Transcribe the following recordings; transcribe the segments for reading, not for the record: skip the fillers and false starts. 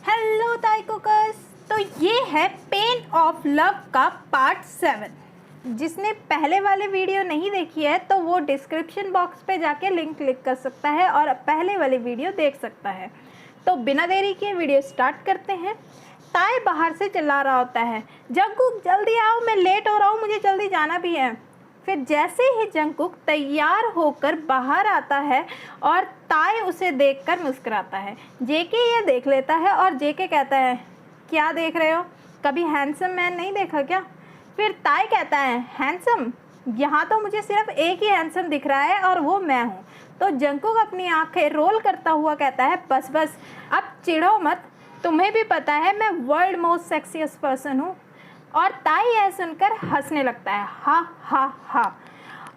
Hello ताई cookers. तो ये है पेन ऑफ लव का पार्ट 7। जिसने पहले वाले वीडियो नहीं देखी है तो वो डिस्क्रिप्शन बॉक्स पे जाके लिंक क्लिक कर सकता है और पहले वाले वीडियो देख सकता है। तो बिना देरी के वीडियो स्टार्ट करते हैं। ताई बाहर से चिल्ला रहा होता है, जंगकुक जल्दी आओ, मैं लेट हो रहा हूँ, मुझे जल्दी जाना भी है। फिर जैसे ही जंगकुक तैयार होकर बाहर आता है और ताई उसे देखकर मुस्कुराता है। जेके ये देख लेता है और जेके कहता है, क्या देख रहे हो, कभी हैंडसम मैन नहीं देखा क्या? फिर ताई कहता है, हैंडसम? यहाँ तो मुझे सिर्फ एक ही हैंडसम दिख रहा है और वो मैं हूँ। तो जंगकुक अपनी आंखें रोल करता हुआ कहता है, बस बस अब चिढ़ो मत, तुम्हें भी पता है मैं वर्ल्ड मोस्ट सेक्सीएस्ट पर्सन हूँ। और ताई यह सुनकर हंसने लगता है, हा हा हा।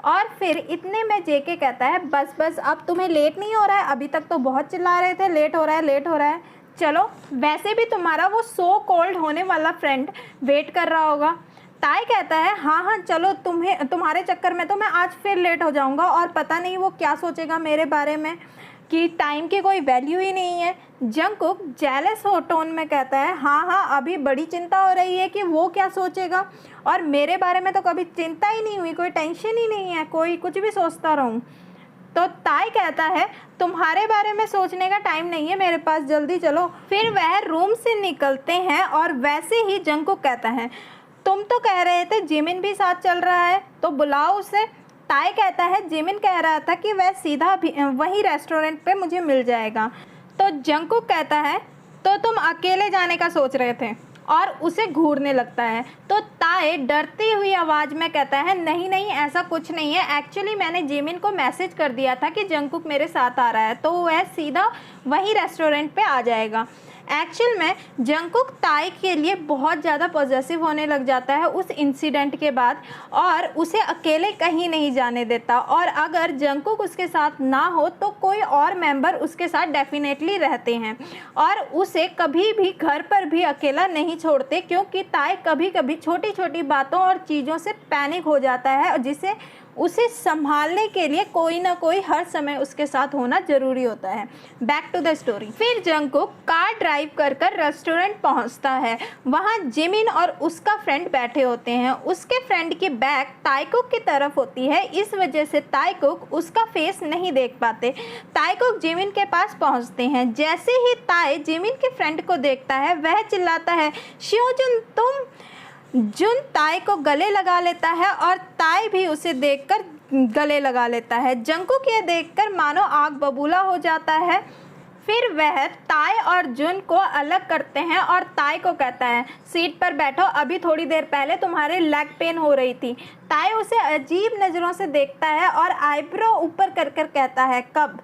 और फिर इतने में जेके कहता है, बस बस अब तुम्हें लेट नहीं हो रहा है? अभी तक तो बहुत चिल्ला रहे थे लेट हो रहा है लेट हो रहा है। चलो, वैसे भी तुम्हारा वो सो कोल्ड होने वाला फ्रेंड वेट कर रहा होगा। ताई कहता है, हाँ हाँ चलो, तुम्हारे चक्कर में तो मैं आज फिर लेट हो जाऊंगा और पता नहीं वो क्या सोचेगा मेरे बारे में कि टाइम की कोई वैल्यू ही नहीं है। जंगकुक जेलस हो टोन में कहता है, हाँ हाँ अभी बड़ी चिंता हो रही है कि वो क्या सोचेगा, और मेरे बारे में तो कभी चिंता ही नहीं हुई, कोई टेंशन ही नहीं है, कोई कुछ भी सोचता रहूं। तो ताई कहता है, तुम्हारे बारे में सोचने का टाइम नहीं है मेरे पास, जल्दी चलो। फिर वह रूम से निकलते हैं और वैसे ही जंगकुक कहता है, तुम तो कह रहे थे जिमिन भी साथ चल रहा है तो बुलाओ उसे। ताई कहता है, जिमिन कह रहा था कि वह सीधा वही रेस्टोरेंट पे मुझे मिल जाएगा। तो जंगकुक कहता है, तो तुम अकेले जाने का सोच रहे थे, और उसे घूरने लगता है। तो ताई डरती हुई आवाज़ में कहता है, नहीं नहीं ऐसा कुछ नहीं है, एक्चुअली मैंने जिमिन को मैसेज कर दिया था कि जंगकुक मेरे साथ आ रहा है तो वह सीधा वही रेस्टोरेंट पे आ जाएगा। एक्चुअल में जंगकुक ताई के लिए बहुत ज़्यादा पॉजेसिव होने लग जाता है उस इंसिडेंट के बाद, और उसे अकेले कहीं नहीं जाने देता, और अगर जंगकुक उसके साथ ना हो तो कोई और मेंबर उसके साथ डेफिनेटली रहते हैं, और उसे कभी भी घर पर भी अकेला नहीं छोड़ते, क्योंकि ताई कभी कभी छोटी छोटी बातों और चीज़ों से पैनिक हो जाता है, जिसे उसे संभालने के लिए कोई ना कोई हर समय उसके साथ होना जरूरी होता है। Back to the story. फिर जंगकुक कार ड्राइव कर कर रेस्टोरेंट पहुंचता है। वहां जिमिन और उसका फ्रेंड बैठे होते हैं। उसके फ्रेंड की बैक ताईकुक की तरफ होती है, इस वजह से ताईकुक उसका फेस नहीं देख पाते। ताईकुक जिमिन के पास पहुंचते हैं। जैसे ही ताई जिमिन के फ्रेंड को देखता है वह चिल्लाता है, शियोजुन तुम। जुन ताई को गले लगा लेता है और ताई भी उसे देखकर गले लगा लेता है। जंगकुक ये देखकर मानो आग बबूला हो जाता है। फिर वह ताई और जुन को अलग करते हैं और ताई को कहता है, सीट पर बैठो, अभी थोड़ी देर पहले तुम्हारे लेग पेन हो रही थी। ताई उसे अजीब नज़रों से देखता है और आईब्रो ऊपर कर कर कहता है, कब?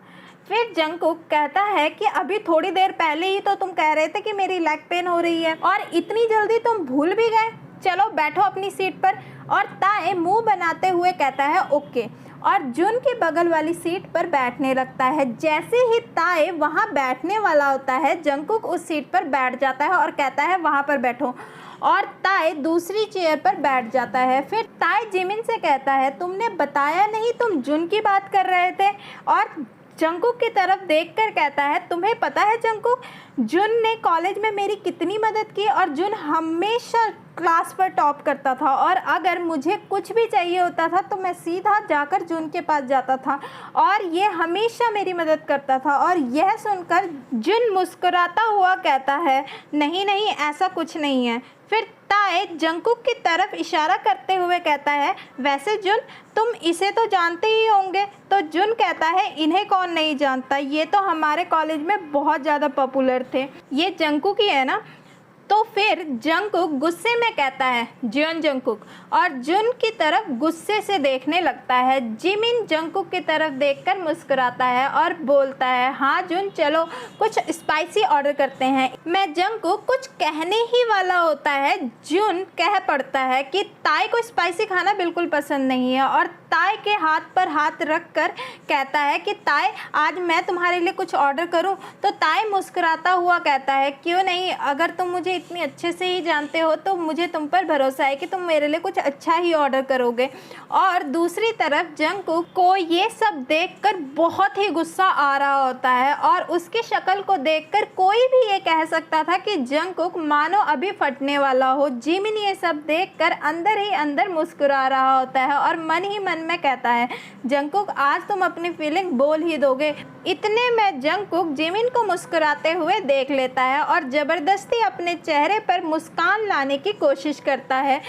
फिर जंगकुक कहता है कि अभी थोड़ी देर पहले ही तो तुम कह रहे थे कि मेरी लेग पेन हो रही है, और इतनी जल्दी तुम भूल भी गए। चलो बैठो अपनी सीट पर। और ताई मुंह बनाते हुए कहता है, ओके, और जुन की बगल वाली सीट पर बैठने लगता है। जैसे ही ताई वहां बैठने वाला होता है, जंगकुक उस सीट पर बैठ जाता है और कहता है, वहां पर बैठो, और ताई दूसरी चेयर पर बैठ जाता है। फिर ताई जिमिन से कहता है, तुमने बताया नहीं तुम जुन की बात कर रहे थे, और जंगकुक की तरफ देखकर कहता है, तुम्हें पता है जंगकुक, जुन ने कॉलेज में मेरी कितनी मदद की, और जुन हमेशा क्लास पर टॉप करता था, और अगर मुझे कुछ भी चाहिए होता था तो मैं सीधा जाकर जुन के पास जाता था, और ये हमेशा मेरी मदद करता था। और यह सुनकर जुन मुस्कुराता हुआ कहता है, नहीं नहीं ऐसा कुछ नहीं है। फिर ताई जंगकुक की तरफ इशारा करते हुए कहता है, वैसे जुन तुम इसे तो जानते ही होंगे। तो जुन कहता है, इन्हें कौन नहीं जानता, ये तो हमारे कॉलेज में बहुत ज़्यादा पॉपुलर थे, ये जंगकुक ही है ना। तो फिर जंगकुक गुस्से में कहता है, जियोन जंगकुक, और जुन की तरफ गुस्से से देखने लगता है। जिमिन जंगकुक की तरफ देखकर मुस्कुराता है और बोलता है, हाँ जुन चलो कुछ स्पाइसी ऑर्डर करते हैं। मैं जंगकुक कुछ कहने ही वाला होता है, जुन कह पड़ता है कि ताई को स्पाइसी खाना बिल्कुल पसंद नहीं है, और ताई के हाथ पर हाथ रख कर कहता है कि ताई आज मैं तुम्हारे लिए कुछ ऑर्डर करूं। तो ताई मुस्कुराता हुआ कहता है, क्यों नहीं, अगर तुम मुझे इतनी अच्छे से ही जानते हो, तो मुझे तुम पर भरोसा है कि तुम मेरे लिए कुछ अच्छा ही ऑर्डर करोगे। और दूसरी तरफ जंगकुक को ये सब देखकर बहुत ही गुस्सा आ रहा होता है और उसकी शक्ल को देखकर कोई भी ये कह सकता था कि जंगकुक मानो अभी फटने वाला हो। जिमिन ये सब देखकर अंदर ही अंदर मुस्कुरा रहा होता है और मन ही मन में कहता है, जंगकुक आज तुम अपनी फीलिंग बोल ही दोगे। इतने में जंगकुक जिमिन को मुस्कुराते हुए देख लेता है और ज़बरदस्ती अपने चेहरे पर मुस्कान लाने की कोशिश करता है।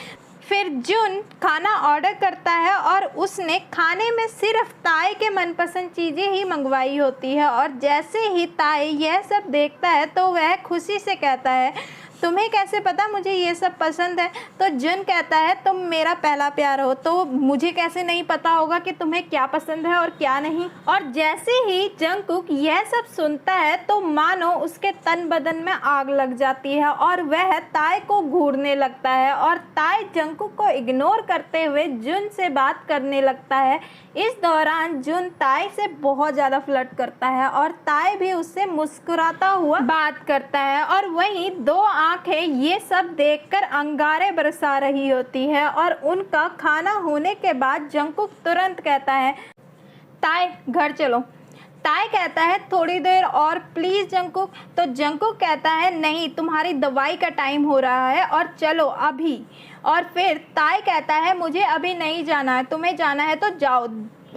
फिर जुन खाना ऑर्डर करता है और उसने खाने में सिर्फ ताए के मनपसंद चीज़ें ही मंगवाई होती है और जैसे ही ताए यह सब देखता है तो वह खुशी से कहता है, तुम्हें कैसे पता मुझे ये सब पसंद है? तो जुन कहता है, तुम मेरा पहला प्यार हो तो मुझे कैसे नहीं पता होगा कि तुम्हें क्या पसंद है और क्या नहीं। और जैसे ही जंगकुक यह सब सुनता है तो मानो उसके तन बदन में आग लग जाती है और वह ताए को घूरने लगता है और ताए जंगकुक को इग्नोर करते हुए जुन से बात करने लगता है। इस दौरान जुन ताए से बहुत ज़्यादा फ्लर्ट करता है और ताए भी उससे मुस्कुराता हुआ बात करता है और वहीं दो आंखें ये सब देखकर अंगारे बरसा रही होती है। और उनका खाना होने के बाद जंगकुक तुरंत कहता है, ताए घर चलो। ताए कहता है, थोड़ी देर और प्लीज़ जंगकुक। तो जंगकुक कहता है, नहीं तुम्हारी दवाई का टाइम हो रहा है और चलो अभी। और फिर ताए कहता है, मुझे अभी नहीं जाना है, तुम्हें जाना है तो जाओ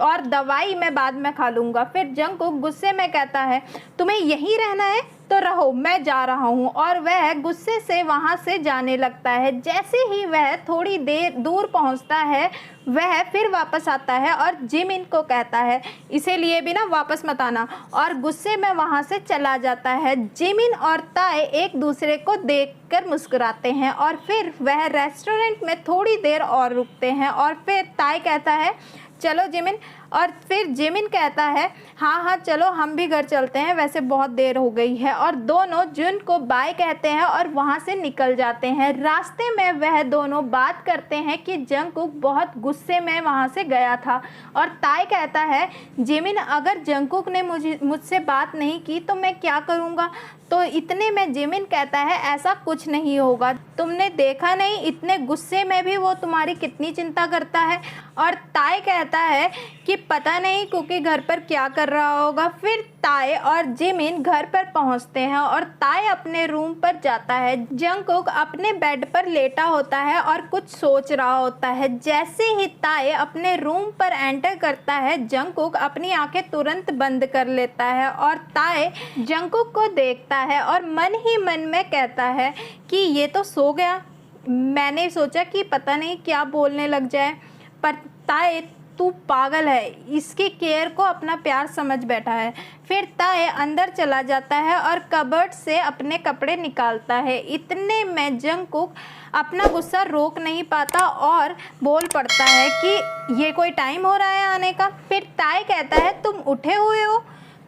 और दवाई मैं बाद में खा लूँगा। फिर जंगकुक गुस्से में कहता है, तुम्हें यहीं रहना है तो रहो, मैं जा रहा हूँ। और वह गुस्से से वहाँ से जाने लगता है। जैसे ही वह थोड़ी देर दूर पहुँचता है वह फिर वापस आता है और जिमिन को कहता है, इसे लिए भी ना वापस मत आना, और गुस्से में वहाँ से चला जाता है। जिमिन और ताए एक दूसरे को देखकर मुस्कुराते हैं और फिर वह रेस्टोरेंट में थोड़ी देर और रुकते हैं और फिर ताए कहता है, चलो जिमिन। और फिर जिमिन कहता है, हाँ हाँ चलो हम भी घर चलते हैं, वैसे बहुत देर हो गई है। और दोनों जुन को बाय कहते हैं और वहाँ से निकल जाते हैं। रास्ते में वह दोनों बात करते हैं कि जंगकुक बहुत गुस्से में वहाँ से गया था। और ताए कहता है, जिमिन अगर जंगकुक ने मुझसे बात नहीं की तो मैं क्या करूँगा? तो इतने में जिमिन कहता है, ऐसा कुछ नहीं होगा, तुमने देखा नहीं इतने गुस्से में भी वो तुम्हारी कितनी चिंता करता है। और ताए कहता है कि पता नहीं कुकी घर पर क्या कर रहा होगा। फिर ताए और जिमिन घर पर पहुंचते हैं और ताए अपने रूम पर जाता है। जंगकुक अपने बेड पर लेटा होता है और कुछ सोच रहा होता है। जैसे ही ताए अपने रूम पर एंटर करता है जंगकुक अपनी आंखें तुरंत बंद कर लेता है और ताए जंगकुक को देखता है और मन ही मन में कहता है कि ये तो सो गया, मैंने सोचा कि पता नहीं क्या बोलने लग जाए। पर ताए तू पागल है, इसकी केयर को अपना प्यार समझ बैठा है। फिर ताए अंदर चला जाता है और कबर्ड से अपने कपड़े निकालता है। इतने में जंगकुक अपना गुस्सा रोक नहीं पाता और बोल पड़ता है कि ये कोई टाइम हो रहा है आने का। फिर ताए कहता है, तुम उठे हुए हो?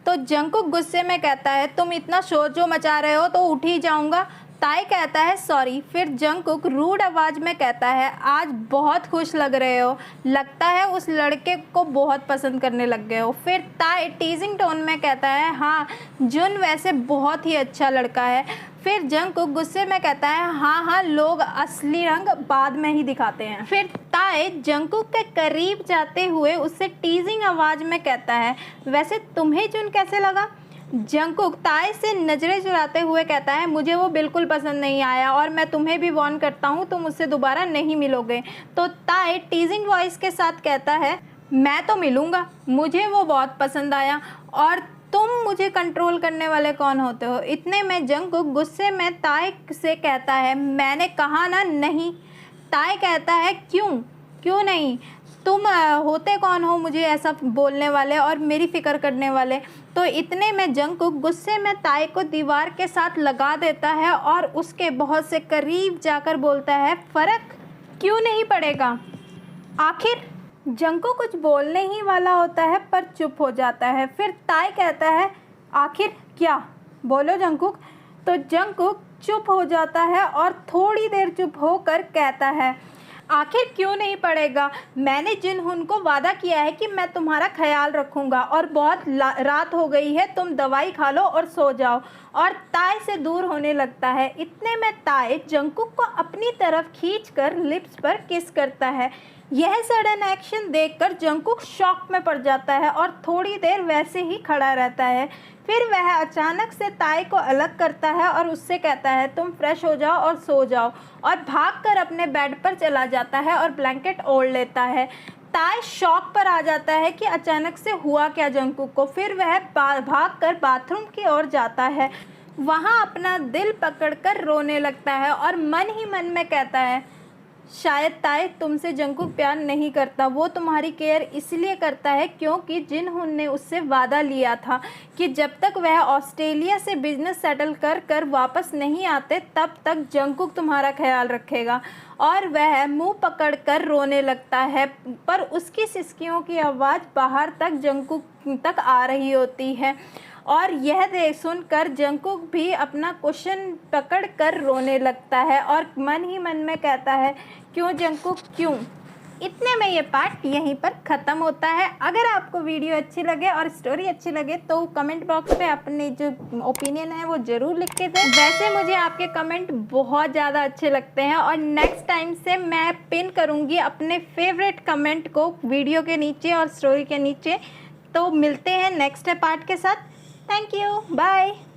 तो जंगकुक गुस्से में कहता है, तुम इतना शोर जो मचा रहे हो तो उठ ही जाऊंगा। ताए कहता है, सॉरी। फिर जंगकुक रूड आवाज़ में कहता है, आज बहुत खुश लग रहे हो, लगता है उस लड़के को बहुत पसंद करने लग गए हो। फिर ताए टीजिंग टोन में कहता है, हाँ जुन वैसे बहुत ही अच्छा लड़का है। फिर जंगकुक गुस्से में कहता है, हाँ हाँ लोग असली रंग बाद में ही दिखाते हैं। फिर ताए जंगकुक के करीब जाते हुए उससे टीजिंग आवाज़ में कहता है, वैसे तुम्हें जुन कैसे लगा? जंगकुक ताए से नज़रें चुराते हुए कहता है, मुझे वो बिल्कुल पसंद नहीं आया और मैं तुम्हें भी वार्न करता हूँ तुम उससे दोबारा नहीं मिलोगे। तो ताए टीजिंग वॉइस के साथ कहता है, मैं तो मिलूँगा, मुझे वो बहुत पसंद आया और तुम मुझे कंट्रोल करने वाले कौन होते हो? इतने में जंगकुक गुस्से में ताए से कहता है, मैंने कहा ना नहीं। ताए कहता है, क्यों नहीं? तुम होते कौन हो मुझे ऐसा बोलने वाले और मेरी फ़िक्र करने वाले? तो इतने में जंगकुक गुस्से में ताए को दीवार के साथ लगा देता है और उसके बहुत से करीब जाकर बोलता है, फ़र्क क्यों नहीं पड़ेगा? आखिर जंगकुक कुछ बोलने ही वाला होता है पर चुप हो जाता है। फिर ताए कहता है, आखिर क्या? बोलो जंगकुक। तो जंगकुक चुप हो जाता है और थोड़ी देर चुप होकर कहता है, आखिर क्यों नहीं पड़ेगा? मैंने जिनहुन को वादा किया है कि मैं तुम्हारा ख्याल रखूँगा और बहुत रात हो गई है, तुम दवाई खा लो और सो जाओ। और ताए से दूर होने लगता है। इतने में ताए जंगकुक को अपनी तरफ खींचकर लिप्स पर किस करता है। यह सडन एक्शन देखकर जंगकुक शॉक में पड़ जाता है और थोड़ी देर वैसे ही खड़ा रहता है। फिर वह अचानक से ताए को अलग करता है और उससे कहता है तुम फ्रेश हो जाओ और सो जाओ, और भागकर अपने बेड पर चला जाता है और ब्लैंकेट ओढ़ लेता है। ताए शॉक पर आ जाता है कि अचानक से हुआ क्या जंगकुक को। फिर वह भागकर बाथरूम की ओर जाता है। वहाँ अपना दिल पकड़कर रोने लगता है और मन ही मन में कहता है शायद ताए तुमसे जंगकुक प्यार नहीं करता, वो तुम्हारी केयर इसलिए करता है क्योंकि जिनहुन ने उससे वादा लिया था कि जब तक वह ऑस्ट्रेलिया से बिजनेस सेटल कर कर वापस नहीं आते तब तक जंगकुक तुम्हारा ख्याल रखेगा। और वह मुंह पकड़कर रोने लगता है, पर उसकी सिसकियों की आवाज़ बाहर तक जंगकुक तक आ रही होती है। और यह देख सुनकर जंगकुक भी अपना कुशन पकड़ कर रोने लगता है और मन ही मन में कहता है क्यों जंगकुक क्यों। इतने में ये पार्ट यहीं पर ख़त्म होता है। अगर आपको वीडियो अच्छी लगे और स्टोरी अच्छी लगे तो कमेंट बॉक्स पे अपने जो ओपिनियन है वो ज़रूर लिख के दें। वैसे मुझे आपके कमेंट बहुत ज़्यादा अच्छे लगते हैं और नेक्स्ट टाइम से मैं पिन करूँगी अपने फेवरेट कमेंट को वीडियो के नीचे और स्टोरी के नीचे। तो मिलते हैं नेक्स्ट पार्ट के साथ। Thank you. Bye.